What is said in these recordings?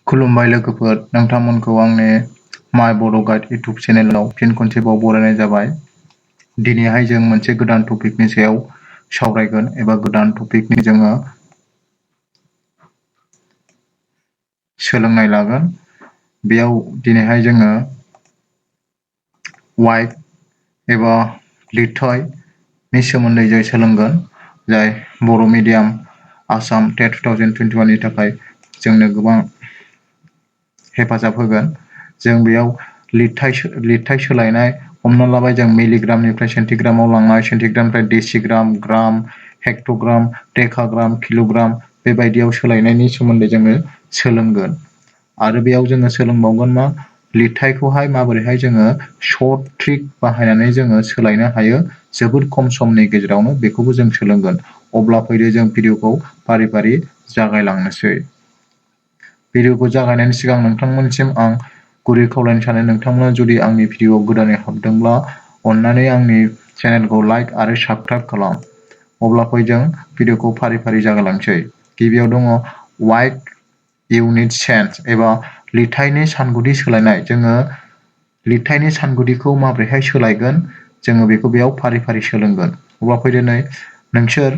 खुलुमबाय लोगोफोर, नोंथांमोनखौ आंनि माय बर' गाइड इउटुब चेनेलाव फिन खनसेबाव बरायनाय जाबाय। दिनैहाय जों मोनसे गोदान टपिकनि सायाव सावरायगोन एबा गोदान टपिकनि जोङो सोलोंनाय लागोन। बेयाव दिनैहाय जोङो वाइड एबा लिरथायनि सोमोन्दै जों सोलोंगोन, जाय बर' मिडियाम आसाम टेट 2021 नि थाखाय जोंनो गोबां हेफाजाब होगोन। जों बेयाव लिरथाय सोलायनाय, हमना लाबाय जों मिलिग्रामनिफ्राय सेन्टिग्रामाव लांनाय, सेन्टिग्रामनिफ्राय डेसिग्राम, ग्राम, हेक्ट'ग्राम, डेकाग्राम, किल'ग्राम बेबायदियाव सोलायनायनि सोमोन्दै जोङो सोलोंगोन। आरो बेयाव जोङो सोलोंबावगोन मा लिरथायखौहाय माबोरैहाय जोङो सर्ट ट्रिक बाहायनानै जोङो सोलायनो हायो जोबोद खम समनि गेजेरावनो, बेखौबो जों सोलोंगोन। अब्ला फैदो जों भिडिअखौ फारि फारि जागायलांनोसै। भिडिअखौ जागायनायनि सिगां नोंथांमोनसिम आं गुरै खावलायनो सानो, नोंथांमोना जुदि आंनि भिडिअआव गोदानै हाबदोंब्ला अन्नानै आंनि चेनेलखौ लाइक आरो साबस्क्राइब खालाम। अब्ला फै जों भिडिअखौ फारि फारि जागायलांसै। गिबियाव दङ वाइड इउनिट चेन्ज एबा लिरथायनि सानगुदि सोलायनाय। जोङो लिरथायनि सानगुदिखौ माबोरैहाय सोलायगोन जोङो बेखौ बेयाव फारि फारि सोलोंगोन। अब्ला फैदो नै नोंसोर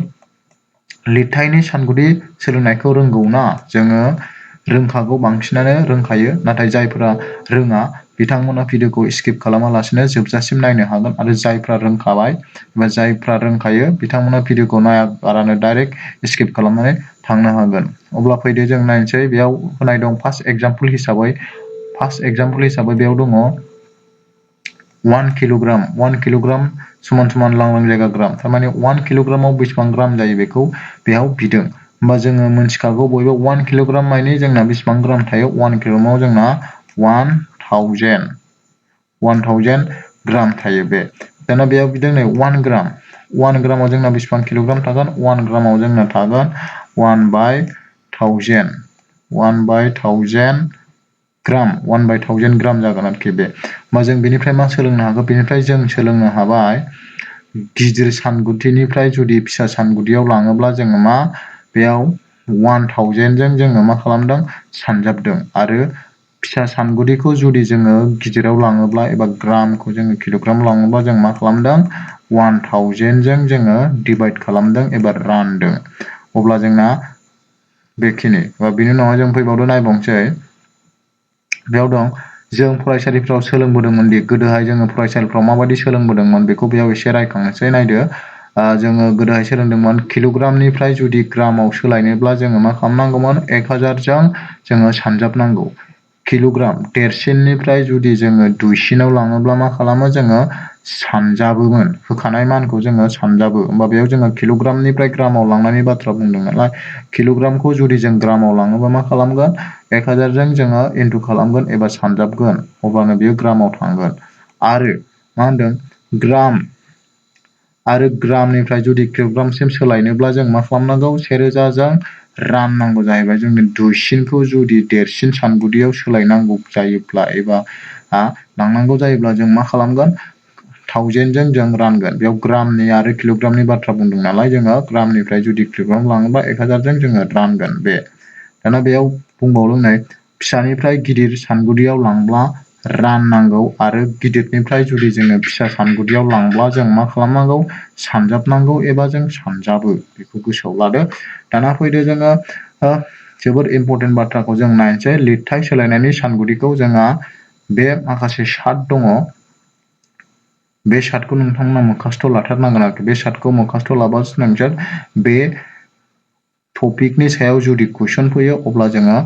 लिरथायनि सानगुदि सोलोंनायखौ रोंगौ ना? जोङो रोंखागौ, बांसिनानो रोंखायो, नाथाय जायफोरा रोङा बिथांमोना भिडिअखौ स्किप खालामालासिनो जोबजासिम नायनो हागोन। आरो जायफ्रा रोंखाबाय एबा जायफ्रा रोंखायो बिथांमोना भिडिअखौ नायागारानो डाइरेक्ट स्किप खालामनानै थांनो हागोन। अब्ला फैदो जों नायनोसै। बेयाव होनाय दं फार्स्ट एग्जाम्पल हिसाबै बेयाव दङ 1 किल'ग्राम। 1 किल'ग्राम समान समान लांदां जायगा ग्राम। थारमाने 1 किल'ग्रामाव बेसेबां ग्राम जायो बेखौ बेयाव बिदों। होमबा जोङो मोनथिखागौ बयबो 1 किल'ग्राम मानि जोंना बेसेबां ग्राम थायो। 1 किल'ग्रामाव जोंना 1000 ग्राम थायो बे। दाना बेयाव बिदों नै 1 ग्राम। 1 ग्रामाव जोंना बेसेबां किल'ग्राम थागोन? 1 ग्रामाव जोंना थागोन 1/1000 ग्राम। 1/1000 ग्राम जागोन आरोखि बे। होमबा जों बेनिफ्राय मा सोलोंनो हागौ? बेनिफ्राय जों सोलोंनो हाबाय गिदिर सानगुदिनिफ्राय जुदि फिसा सानगुदियाव लाङोब्ला जोङो मा बेयाव 1000 जों जोङो मा खालामदों? सानजाबदों। आरो फिसा सानगुदिखौ जुदि जोङो गिदिराव लाङोब्ला एबा ग्रामखौ जोङो किल'ग्रामाव लाङोब्ला जों मा खालामदों? 1000 जों जोङो डिभाइड खालामदों एबा रानदों। अब्ला जोंना बेखिनि। बिनि उनावहाय जों फैबावदो, नायबावनोसै। बेयाव दं जों फरायसालिफ्राव सोलोंबोदोंमोन दि गोदोहाय जोङो फरायसालिफ्राव माबायदि सोलोंबोदोंमोन बेखौ बेयाव एसे रायखांनोसै। नायदो, जोङो गोदोहाय सोलोंदोंमोन किल'ग्रामनिफ्राय जुदि ग्रामाव सोलायनोब्ला जोङो मा खालामनांगौमोन? 1000 जों जोङो सानजाबनांगौ। किल'ग्राम देरसिननिफ्राय जुदि जोङो दुइसिनाव लाङोब्ला मा खालामो? जोङो सानजाबोमोन। होखानाय मानखौ जोङो सानजाबो। होमबा बेयाव जोङो किल'ग्रामनिफ्राय ग्रामाव लांनायनि बाथ्रा बुंदों नालाय, किल'ग्रामखौ जुदि जों ग्रामाव लाङोबा मा खालामगोन? 1000 जों जोङो इन्टु खालामगोन एबा सानजाबगोन। अब्लानो बेयो ग्रामाव थांगोन। आरो मा होनदों? ग्राम आरो ग्रामनिफ्राय जुदि किल'ग्रामसिम सोलायनोब्ला जों मा खालामनांगौ? 1000 जों राननांगौ जाहैबाय। जोंनि दुइसिनखौ जुदि देरसिन सानगुदियाव सोलायनांगौ जायोब्ला एबा लांनांगौ जायोब्ला जों मा खालामगोन? 1000 जों जों रानगोन। बेयाव ग्रामनि आरो किल'ग्रामनि बाथ्रा बुंदों नालाय, जोङो ग्रामनिफ्राय जुदि किल'ग्राम लाङोबा 1000 जों जोङो रानगोन बे। दाना बेयाव बुंबावदों नै फिसानिफ्राय गिदिर सानगुदियाव लांब्ला राननांगौ आरो गिदिरनिफ्राय जुदि जोङो फिसा सानगुदियाव लांब्ला जों मा खालामनांगौ? सानजाबनांगौ एबा जों सानजाबो। बेखौ गोसोआव लादो। दाना फैदो जोङो जोबोद इम्परटेन्ट बाथ्राखौ जों नायनोसै। लिरथाय सोलायनायनि सानगुदिखौ जोंहा बे माखासे सार्ट दङ। बे सार्टखौ नोंथांमोना मोखास्थ' लाथारनांगोन आरोखि। बे सार्टखौ मोखास्थ' लाबासो नोंसोर बे टपिकनि सायाव जुदि कुइसन फैयो अब्ला जोङो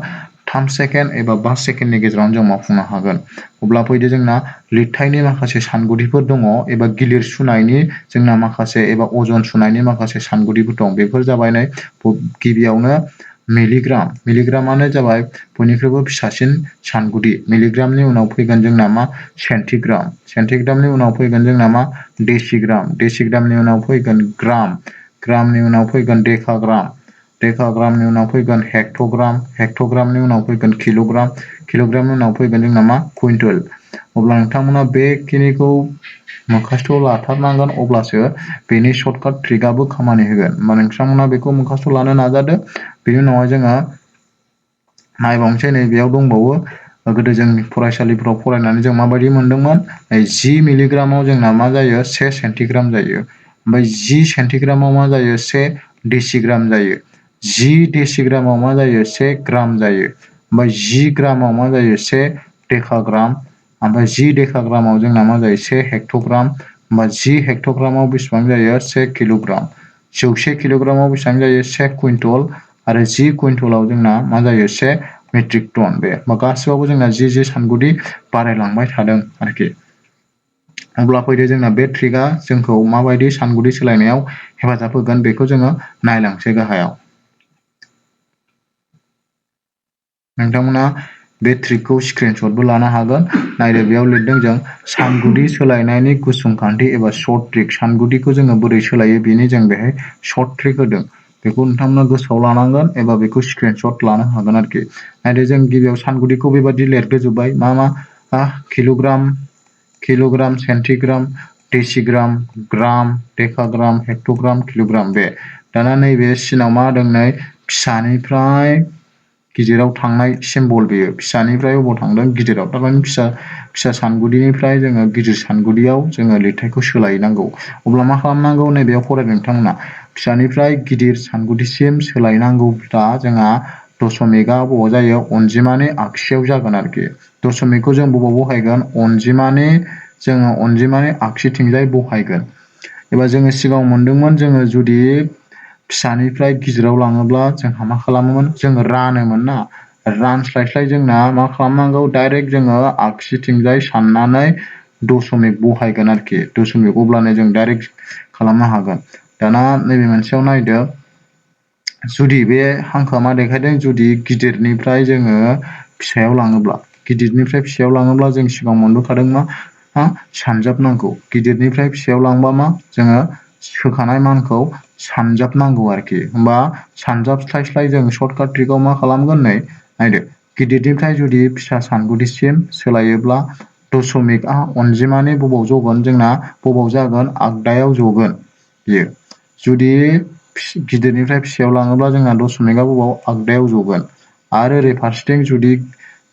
3 सेकेन्ड एबा 5 सेकेन्डनि गेजेरावनो जों मावफुंनो हागोन। अब्ला फैदो जोंना लिरथायनि माखासे सानगुदिफोर दङ एबा गिलिर सुनायनि जोंना माखासे एबा अजन सुनायनि माखासे सानगुदिफोर दं। बेफोर जाबाय नै गिबियावनो मिलिग्राम। मिलिग्रामानो जाबाय बयनिख्रुइबो फिसासिन सानगुदि। मिलिग्रामनि उनाव फैगोन जोंना मा? सेन्टिग्राम। सेन्टिग्रामनि उनाव फैगोन जोंना मा? डेसिग्राम। डेसिग्रामनि उनाव फैगोन ग्राम। ग्रामनि उनाव फैगोन डेकाग्राम। डेकाग्रामनि उनाव फैगोन हेक्ट'ग्राम। हेक्ट'ग्रामनि उनाव फैगोन किल'ग्राम। किल'ग्रामनि उनाव फैगोन जोंना मा? कुइन्टल। अब्ला नोंथांमोना बेखिनिखौ मोखास्थ' लाथारनांगोन, अब्लासो बेनि सर्टकाट ट्रिकआबो खामानि होगोन। होमबा नोंथांमोना बेखौ मोखास्थ' लानो नाजादो। बेनि उनावहाय जोङो नायबावनोसै नै बेयाव दंबावो गोदो जों फरायसालिफ्राव फरायनानै जों माबायदि मोनदोंमोन 10 मिलिग्रामाव जोंना मा जायो 1 सेन्टिग्राम जायो ओमफ्राय 10 सेन्टिग्रामाव मा जायो 1 डेसिग्राम जायो 10 डेसिग्रामाव मा जायो 1 ग्राम जायो ओमफ्राय 10 ग्रामाव मा जायो 1 डेकाग्राम ओमफ्राय 10 डेकाग्रामाव जोंना मा जायो 1 हेक्ट'ग्राम होमबा 10 हेक्ट'ग्रामाव बेसेबां जायो 1 किल'ग्राम 100 किल'ग्रामाव बेसेबां जायो 1 कुइन्टल आरो 10 कुइन्टलाव जोंना मा जायो 1 मेट्रिक टन बे गासिबावबो जोंना जि सानगुदि बारायलांबाय थादों आरोखि अब्ला फैदो जोंना बे ट्रिकआ जोंखौ माबायदि सानगुदि सोलायनायाव हेफाजाब होगोन बेखौ जोङो नायलांसै गाहायाव नोंथांमोना बे ट्रिकखौ स्क्रिनशटबो लानो हागोन नायदो बेयाव लिरदों जों सानगुदि सोलायनायनि गुसुं खान्थि एबा सर्ट ट्रिक सानगुदिखौ जोङो बोरै सोलायो बेनि जों बेहाय सर्ट ट्रिक होदों बेखौ नोंथांमोना गोसोआव लानांगोन एबा बेखौ स्क्रिनशट लानो हागोन आरोखि नाथाय जों गिबियाव सानगुदिखौ बेबादि लिरग्रोजोब्बाय मा किल'ग्राम सेन्टिग्राम डेसिग्राम ग्राम डेकाग्राम हेक्ट'ग्राम किल'ग्राम बे दाना नैबे सिनाव मा होदों नै फिसानिफ्राय गिदिराव थांनाय सिम्बल बेयो फिसानिफ्राय अबाव थांदों गिदिराव थारमाने फिसा सानगुदिनिफ्राय जोङो गिदिर सानगुदियाव जोङो लिरथायखौ सोलायनांगौ अब्ला मा खालामनांगौ नैबेयाव फरायदों नोंथांमोना फिसानिफ्राय गिदिर सानगुदिसिम सोलायनांगौब्ला जोंहा दशमिकआ बबाव जायो अनजिमानि आगसियाव जागोन आरोखि दशमिकखौ जों बबाव बहायगोन अनजिमानि आगसिथिंजाय बहायगोन एबा जोङो सिगाङाव मोनदोंमोन जोङो जुदि फिसानिफ्राय गिदिराव लाङोब्ला जोंहा मा खालामोमोन जोङो रानोमोन ना रानस्लायस्लाय जोंना मा खालामनांगौ डाइरेक्ट जोङो आगसिथिंजाय साननानै दशमिक बहायगोन आरोखि दशमिक अब्लानो जों डाइरेक्ट खालामनो हागोन दाना नैबे मोनसेयाव नायदो जुदि बे हांखोआ मा देखायदों जुदि गिदिरनिफ्राय जोङो फिसायाव लाङोब्ला गिदिरनिफ्राय फिसायाव लाङोब्ला जों सिगाङाव मोनबोखादों मा सानजाबनांगौ गिदिरनिफ्राय फिसायाव लांबा मा जोङो सोखानाय मानखौ सानजाबनांगौ आरोखि होमबा सानजाबस्लायस्लाय जों सर्टकाट ट्रिकआव मा खालामगोन नै नायदो गिदिरनिफ्राय जुदि फिसा सानगुदिसिम सोलायोब्ला दशमिकआ अनजिमानि बबाव जगोन जोंना बबाव जागोन आगदायाव जगोन बियो जुदि गिदिरनिफ्राय फिसायाव लाङोब्ला जोंना दशमिकआ बबाव आगदायाव जगोन आरो ओरै फारसेथिं जुदि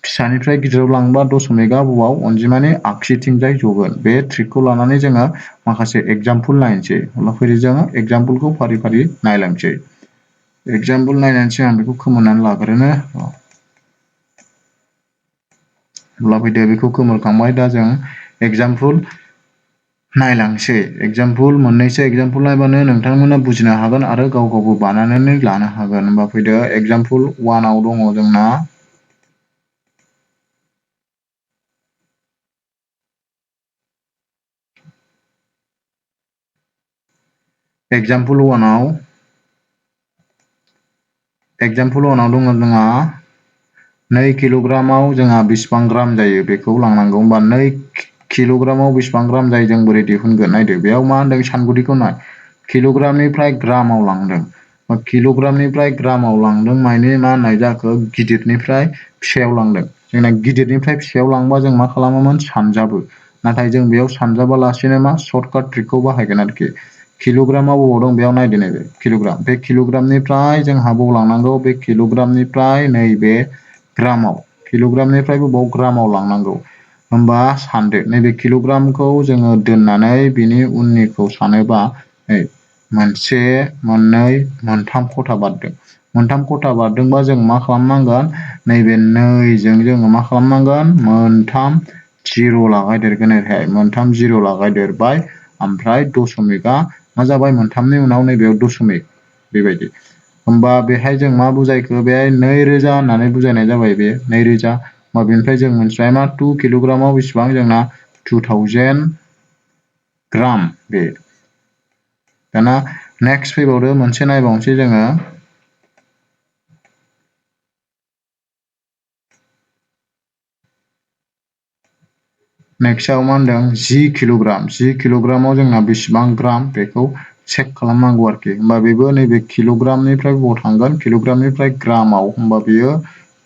फिसानिफ्राय गिदिराव लाङोबा दशमिकआ बबाव अनजिमानि आगसिथिंजाय जगोन बे ट्रिकखौ लानानै जोङो माखासे एगजामपोल नायनोसै अब्ला फैदो जोङो एगजामपोलखौ फारि फारि नायलांसै एगजामपोल नायनानैसो आं बेखौ खोमोरनानै लाग्रोनो अब्ला फैदो बेखौ खोमोरखांबाय दा जों एगजामपोल नायलांसै एगजामपोल मोननैसो एगजामपोल नायबानो नोंथांमोना बुजिनो हागोन आरो गाव गावबो बानायनानै लानो हागोन होमबा फैदो एगजामपोल 1 आव दङ जोंना एगजामपोल 1 आव दङ जोंहा 2 किल'ग्रामाव जोंहा बेसेबां ग्राम जायो बेखौ लांनांगौ होमबा 2 किल'ग्रामाव बेसेबां ग्राम जायो जों बोरै दिहुनगोन नायदो बेयाव मा होनदों सानगुदिखौ नाय किल'ग्रामनिफ्राय ग्रामाव लांदों किल'ग्रामनिफ्राय ग्रामाव लांदों माने मा होननाय जाखो गिदिरनिफ्राय फिसायाव लांदों जोंना गिदिरनिफ्राय फिसायाव लांबा जों मा खालामोमोन सानजाबो नाथाय जों बेयाव सानजाबालासिनो मा सर्टकाट ट्रिकखौ बाहायगोन आरोखि किल'ग्रामा बबाव दं बेयाव नायदो नैबे किल'ग्राम बे किल'ग्रामनिफ्राय जोंहा बबाव लांनांगौ बे किल'ग्रामनिफ्राय नैबे ग्रामाव किल'ग्रामनिफ्राय बबाव ग्रामाव लांनांगौ होमबा सानदो नैबे किल'ग्रामखौ जोङो दोननानै बिनि उननिखौ सानोबा मोनसे मोननै मोनथाम खथा बारदों मोनथाम खथा बारदोंबा जों मा खालामनांगोन नैबे नैजों जोङो मा खालामनांगोन मोनथाम जिर' लागायदेरगोन ओरैहाय मोनथाम जिर' लागायदेरबाय ओमफ्राय दशमिकआ मा जाबाय मोनथामनि उनाव नैबेयाव दशमिक बेबायदि होमबा बेहाय जों मा बुजायखो बेहाय 2000 होननानै बुजायनाय जाबाय बे 2000 होमबा बेनिफ्राय जों मोनथिबाय मा 2 किल'ग्रामाव बेसेबां जोंना 2000 ग्राम बे दाना नेक्स्ट फैबावदो मोनसे नायबावनोसै जोङो नेक्स्टआव मा होनदों 10 किल'ग्रामाव जोंना बेसेबां ग्राम बेखौ चेक खालामनांगौ आरोखि होमबा बेबो नैबे किल'ग्रामनिफ्राय बबाव थांगोन किल'ग्रामनिफ्राय ग्रामाव होमबा बेयो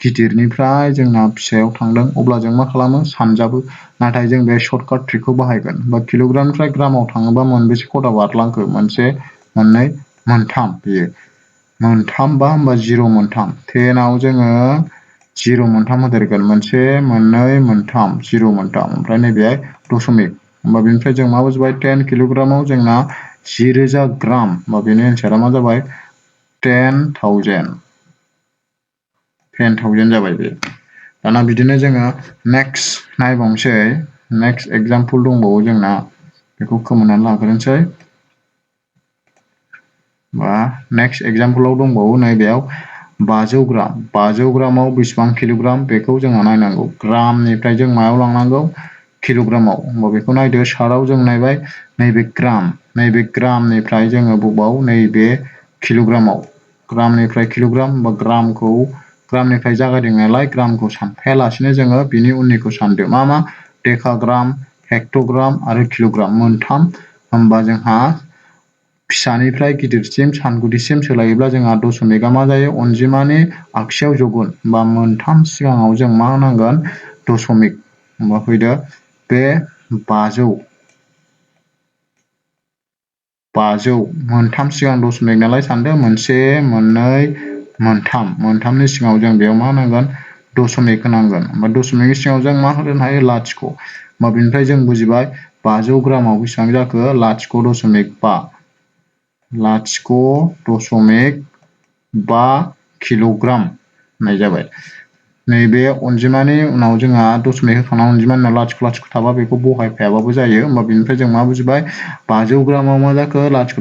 गिदिरनिफ्राय जोंना फिसायाव थांदों अब्ला जों मा खालामो सानजाबो नाथाय जों बे सर्टकाट ट्रिकखौ बाहायगोन होमबा किल'ग्रामनिफ्राय ग्रामाव थाङोबा मोनबेसे खथा बारलांखो मोनसे मोननै मोनथाम बेयो मोनथाम बा होमबा 0 मोनथाम 10 आव जोङो 0 मोनथाम होदेरगोन मोनसे मोननै मोनथाम 0 मोनथाम ओमफ्राय नैबे दशमिक होमबा बेनिफ्राय जों मा बुजिबाय 10 किल'ग्रामाव जोंना 10,000 ग्राम होमबा बेनि एन्सारा मा जाबाय 10,000 जाबाय बे दाना बिदिनो जोङो नेक्स्ट नायबावनोसै नेक्स्ट एग्जाम्पल दंबावो जोंना बेखौ खोमोरनानै लाग्रोनोसै बा नेक्स्ट एग्जाम्पलाव दंबावो नैबेयाव 500 ग्राम 500 ग्रामाव बेसेबां किल'ग्राम बेखौ जोंहा नायनांगौ ग्रामनिफ्राय जों मायाव लांनांगौ किल'ग्रामाव होमबा बेखौ नायदो सार्टआव जों नायबाय नैबे ग्रामनिफ्राय जोङो बबाव नैबे किल'ग्रामाव ग्रामनिफ्राय किल'ग्राम बा ग्रामनिफ्राय जागायदों नालाय ग्रामखौ सानफायालासिनो जोङो बिनि उननिखौ सानदो मा डेकाग्राम हेक्ट'ग्राम आरो किल'ग्राम मोनथाम होमबा जोंहा फिसानिफ्राय गिदिरसिम सानगुदिसिम सोलायोब्ला जोंहा दशमिकआ मा जायो अनजिमानि आगसियाव जगोन बा मोनथाम सिगाङाव जों मा होनांगोन दशमिक होमबा फैदो बे 500 मोनथाम सिगां दशमिक नालाय सानदो मोनसे मोननै मोनथामनि सिगाङाव जों बेयाव मा होनांगोन दशमिक होनांगोन ओमफ्राय दशमिकनि सिगाङाव जों मा होनो हायो लाथिख' होमबा बेनिफ्राय जों बुजिबाय 500 ग्रामाव बेसेबां जाखो लाथिख' किल'ग्राम होननाय जाबाय नैबे अनजिमानि उनाव जोंहा दशमिक होखांनानै अनजिमानि उनाव लाथिख' लाथिख' थाबा बेखौ बहायफायाबाबो जायो होमबा बेनिफ्राय जों मा बुजिबाय 500 ग्रामाव मा जाखो लाथिख'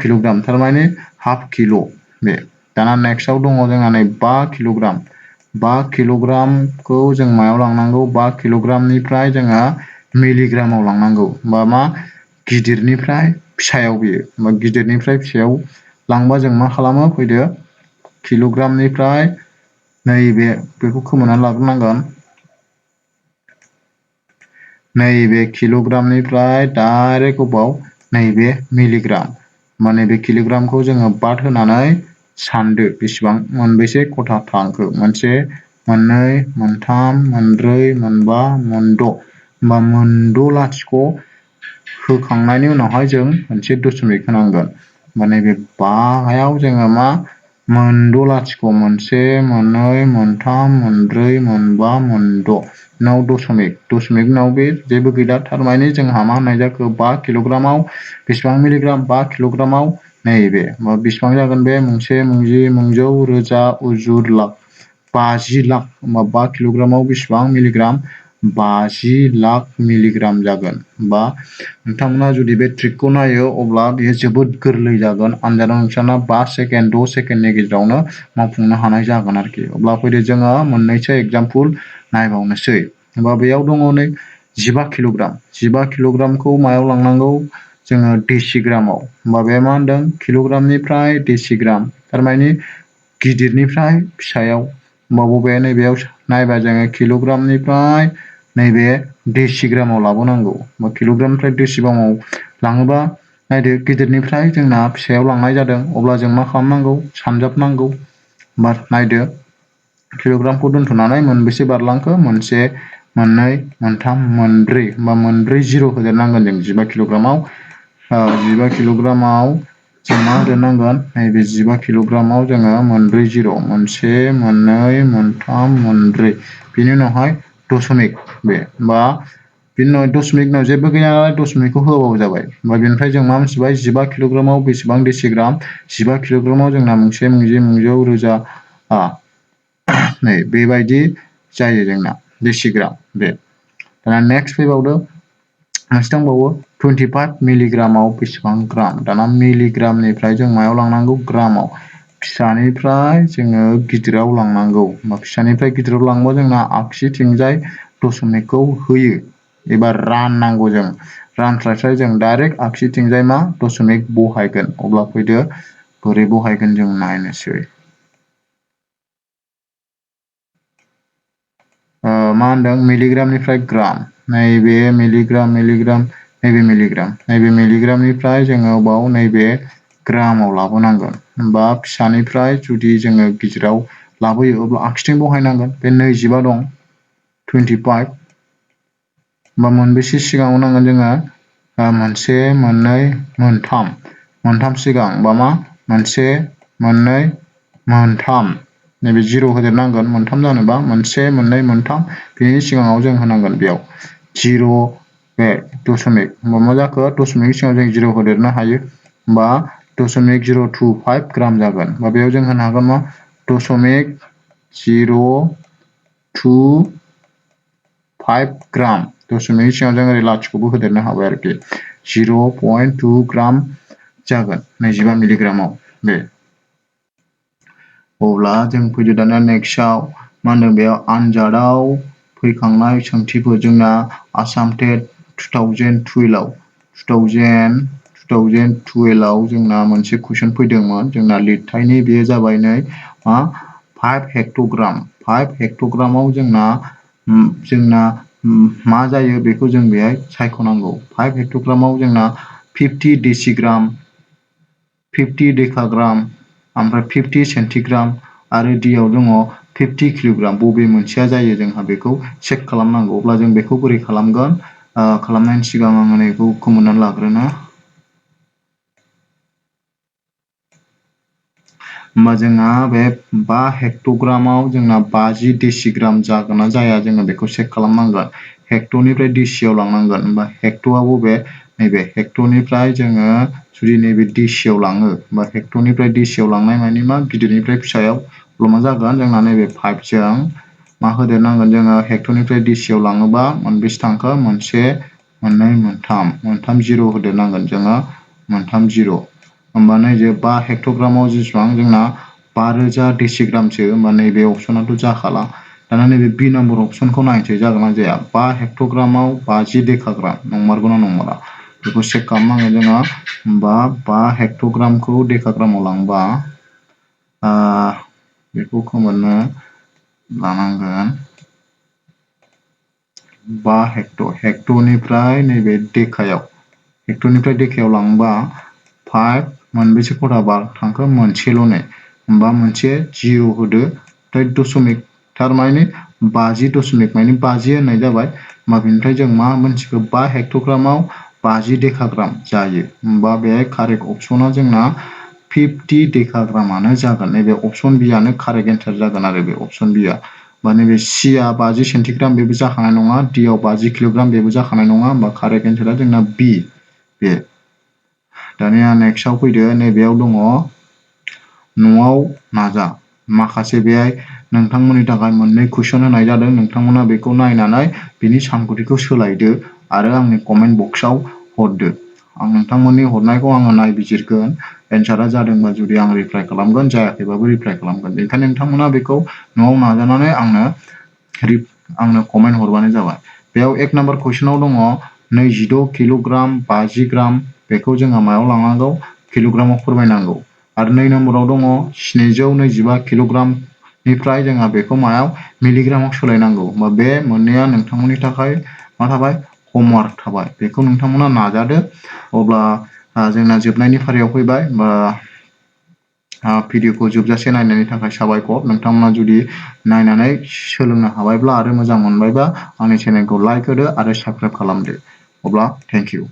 किल'ग्राम थारमाने हाफ किल' बे दाना नेक्स्टआव दङ जोंहा नै 5 किल'ग्राम 5 किल'ग्रामखौ जों मायाव लांनांगौ 5 किल'ग्रामनिफ्राय जोङो मिलिग्रामाव लांनांगौ होमबा मा गिदिरनिफ्राय फिसायाव बेयो होमबा गिदिरनिफ्राय फिसायाव लांबा जों मा खालामो फैदो किल'ग्रामनिफ्राय नैबे बेखौ खोमोरनानै लाग्रोनांगोन नैबे किल'ग्रामनिफ्राय डाइरेक्ट अबाव नैबे मिलिग्राम माने बे किल'ग्रामखौ जोङो बाद होनानै सानदो बेसेबां मोनबेसे खथा थांखो मोनसे मोननै मोनथाम मोनब्रै मोनबा मोनद' होमबा मोनद' लाथिख' होखांनायनि उनावहाय जों मोनसे दशमिक होनांगोन माने बे बायाव जोङो मा मोनद' लाथिख' मोनसे मोननै मोनथाम मोनब्रै मोनबा मोनद' उनाव दशमिक उनाव बे जेबो गैला थारमाने जोंहा मा होननाय जाखो 5 किल'ग्रामाव बेसेबां मिलिग्राम 5 किल'ग्रामाव नैबे बेसेबां जागोन बे मोनसे मोंजि मोंजौ रोजा उजुर लाख 50 लाख होमबा 5 किल'ग्रामाव बेसेबां मिलिग्राम 50 लाख मिलिग्राम जागोन बा नोंथांमोना जुदि बे ट्रिकखौ नायो अब्ला बेयो जोबोद गोरलै जागोन आनजादाव नोंसोरना 5 सेकेन्ड 6 सेकेन्डनि गेजेरावनो मावफुंनो हानाय जागोन आरोखि अब्ला फैदो जोङो मोननैसो एग्जाम्पल नायबावनोसै होमबा बेयाव दङ नै 15 किल'ग्रामखौ मायाव लांनांगौ जोङो डेसिग्रामाव होमबा बे मा होनदों किल'ग्रामनिफ्राय डेसिग्राम थारमाने गिदिरनिफ्राय फिसायाव होमबा बबे नैबेयाव नायबा जोङो किल'ग्रामनिफ्राय नैबे डेसिग्रामाव लाबोनांगौ बा किल'ग्रामनिफ्राय डेसिग्रामाव लाङोबा नायदो गिदिरनिफ्राय जोंना फिसायाव लांनाय जादों अब्ला जों मा खालामनांगौ सानजाबनांगौ बा नायदो किल'ग्रामखौ दोनथ'नानै मोनबेसे बारलांखो मोनसे मोननै मोनथाम मोनब्रै होमबा मोनब्रै जिर' होदेरनांगोन जों 15 किल'ग्रामाव 15 किल'ग्रामाव जों मा होदेरनांगोन नैबे 15 किल'ग्रामाव जोङो मोनब्रै जिर' मोनसे मोननै मोनथाम मोनब्रै बेनि उनावहाय दशमिक बे बा बिनि उनाव दशमिक उनाव जेबो गैया नालाय दशमिकखौ होबाबो जाबाय होमबा बेनिफ्राय जों मा मिथिबाय 15 किल'ग्रामाव बेसेबां डेसिग्राम 15 किल'ग्रामाव जोंना मोनसे मोंजि मोंजौ रोजा नै बेबायदि जायो जोंना डेसिग्राम बे दाना नेक्स्ट फैबावदो मोनसे दंबावो 25 मिलिग्रामाव बेसेबां ग्राम दाना मिलिग्रामनिफ्राय जों मायाव लांनांगौ ग्रामाव फिसानिफ्राय जोङो गिदिराव लांनांगौ होमबा फिसानिफ्राय गिदिराव लांबा जोंना आगसिथिंजाय दशमिकखौ होयो एबा राननांगौ जों रानस्लायस्लाय जों डाइरेक्ट आगसिथिंजाय मा दशमिक बहायगोन अब्ला फैदो बोरै बहायगोन जों नायनोसै मा होनदों मिलिग्रामनिफ्राय ग्राम नैबे मिलिग्रामनिफ्राय जोङो बाव नैबे ग्रामाव लाबोनांगोन होमबा फिसानिफ्राय जुदि जोङो गिदिराव लाबोयो अब्ला आगसिथिं बहायनांगोन बे 25 दं 25 होमबा मोनबेसे सिगाङाव नांगोन जोङो मोनसे मोननै मोनथाम सिगां बा मा मोनसे मोननै मोनथाम नैबे 0 होदेरनांगोन मोनथाम जानोबा 1 2 3 बेनि सिगाङाव जों होनांगोन बेयाव 0 बे दशमिक होमबा मा जाखो दशमिकनि सिगाङाव जों 0 होदेरनो हायो होमबा 0.025 ग्राम जागोन होमबा बेयाव जों होनो हागोन मा 0.025 ग्राम दशमिकनि सिगाङाव जों ओरै लाथिख'बो होदेरनो हाबाय आरोखि 0.2 ग्राम जागोन 25 मिलिग्रामाव बे अब्ला जों फैदो दाना नेक्स्टआव मा होनदों बेयाव आनजादाव फैखांनाय सोंथिफोर जोंना आसाम टेट 2012 आव जोंना मोनसे कुइसन फैदोंमोन जोंना लिरथायनि बेयो जाबाय नै मा 5 हेक्ट'ग्राम 5 हेक्ट'ग्रामाव जोंना मा जायो बेखौ जों बेहाय सायख'नांगौ 5 हेक्ट'ग्रामाव जोंना 50 डेसिग्राम 50 डेकाग्राम ओमफ्राय 50 सेन्टिग्राम आरो डीआव दङ 50 किल'ग्राम बबे मोनसेया जायो जोंहा बेखौ चेक खालामनांगौ अब्ला जों बेखौ बोरै खालामगोन खालामनायनि सिगां आङो नैखौ खोमोरनानै लाग्रोनो होमबा जोंना बे 5 हेक्ट'ग्रामाव जोंना 50 डेसिग्राम जागोन ना जाया जोङो बेखौ चेक खालामनांगोन हेक्ट'निफ्राय डेसियाव लांनांगोन होमबा हेक्ट'आ बबे नैबे हेक्ट'निफ्राय जोङो जुदि नैबे डेसियाव लाङो होमबा हेक्ट'निफ्राय डेसियाव लांनाय मानि मा गिदिरनिफ्राय फिसायाव मा जागोन जोंना नैबे 5 जों मा होदेरनांगोन जोङो हेक्ट'निफ्राय डेसियाव लाङोबा मोनबेसे थांखो 1 2 3 0 होदेरनांगोन जोङो 3 0 होमबा नैबे 5 हेक्ट'ग्रामाव जेसेबां जोंना 5000 डेसिग्रामसो होमबा नैबे अपसनाथ' जाखाला दाना नैबे बी नाम्बार अपसनखौ नायनोसै जागोन ना जाया 5 हेक्ट'ग्रामाव 50 डेकाग्राम नंमारगौना नंमारा बेखौ चेक खालामनांगोन जोङो होमबा 5 हेक्ट'ग्रामखौ डेकाग्रामाव लांबा बेखौ खोमोरनो लानांगोन 5 हेक्ट'निफ्राय नैबे डेकायाव लांबा 5 मोनबेसे खथा बार थांखो मोनसेल'नो होमबा मोनसे 0 होदो ओमफ्राय दशमिक थारमाने 50 दशमिक माने 50 होननाय जाबाय होमबा बेनिफ्राय जों मा मोनथिखो 5 हेक्ट'ग्रामाव 50 डेकाग्राम जायो होमबा बेहाय कारेक्ट अपसना जोंना 50 डेकाग्रामानो जागोन नैबे अपसन बियानो कारेक्ट एन्सार जागोन आरो बे अपसन बिया होमबा नैबे सीआ 50 सेन्टिग्राम बेबो जाखानाय नङा डीआव 50 किल'ग्राम बेबो जाखानाय नङा होमबा कारेक्ट एन्सारा जोंना बी बे दानिया नेक्स्टआव फैदो नैबेयाव दङ न'आव नाजा माखासे बेहाय नोंथांमोननि थाखाय मोननै कुइसन होनाय जादों नोंथांमोना बेखौ नायनानै बिनि सानखौथिखौ सोलायदो आरो आंनि कमेन्ट बक्सआव हरदो आं नोंथांमोननि हरनायखौ आङो नायबिजिरगोन एन्सारा जादोंबा जुदि आं रिप्लाइ खालामगोन जायाखैबाबो रिप्लाइ खालामगोन बेनिखायनो नोंथांमोना बेखौ न'आव नाजानानै आंनो कमेन्ट हरबानो जाबाय बेयाव 1 नाम्बार कुइसनाव दङ 22 किल'ग्राम 50 ग्राम बेखौ जोङो मायाव लांनांगौ किल'ग्रामाव फोरमायनांगौ आरो 2 नम्बराव दङ 725 किल'ग्रामनिफ्राय जोंहा बेखौ मायाव मिलिग्रामाव सोलायनांगौ होमबा बे मोननैया नोंथांमोननि थाखाय मा थाबाय हमवार्क थाबाय बेखौ नोंथांमोना नाजादो अब्ला जोंना जोबनायनि फारियाव फैबाय भिडिअखौ जोबजासे नायनायनि थाखाय साबायखर नोंथांमोना जुदि नायनानै सोलोंनो हाबायब्ला आरो मोजां मोनबायबा आंनि चेनेलखौ लाइक होदो आरो साबस्क्राइब खालामदो अब्ला थेंक इउ